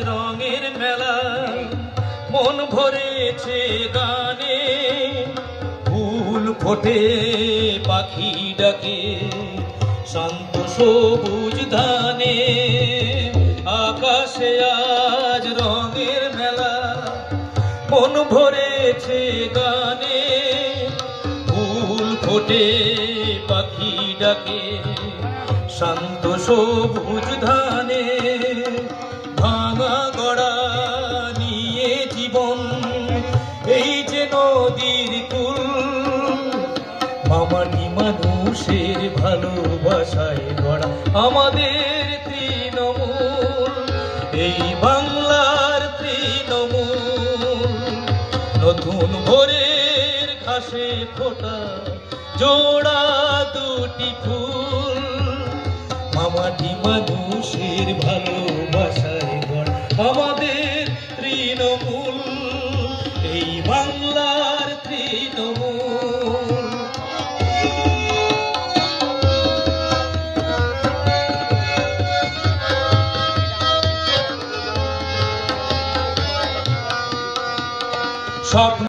রঙের মেলা, মন ভরেছে গানে, ফুল ফোটে পাখি ডাকে, শান্ত সবুজ ধানে। আকাশে আজ রঙের মেলা, মন ভরেছে গানে, ফুল ফোটে পাখি ডাকে, শান্ত সবুজ ধানে। ভাঙা গড়া নিয়ে জীবন, এই যে নদীর কুল, মামাটি মানুষের ভালোবাসায় গড়া আমাদের তৃণমূল, এই বাংলার তৃণমূল। নতুন ভোরের ঘাসে ফোটা জোড়া দুটি ফুল, মামাটি মানুষের ভালোবাসায় গড়া আমাদের তৃণমূল, এই বাংলার তৃণমূল। স্বপ্ন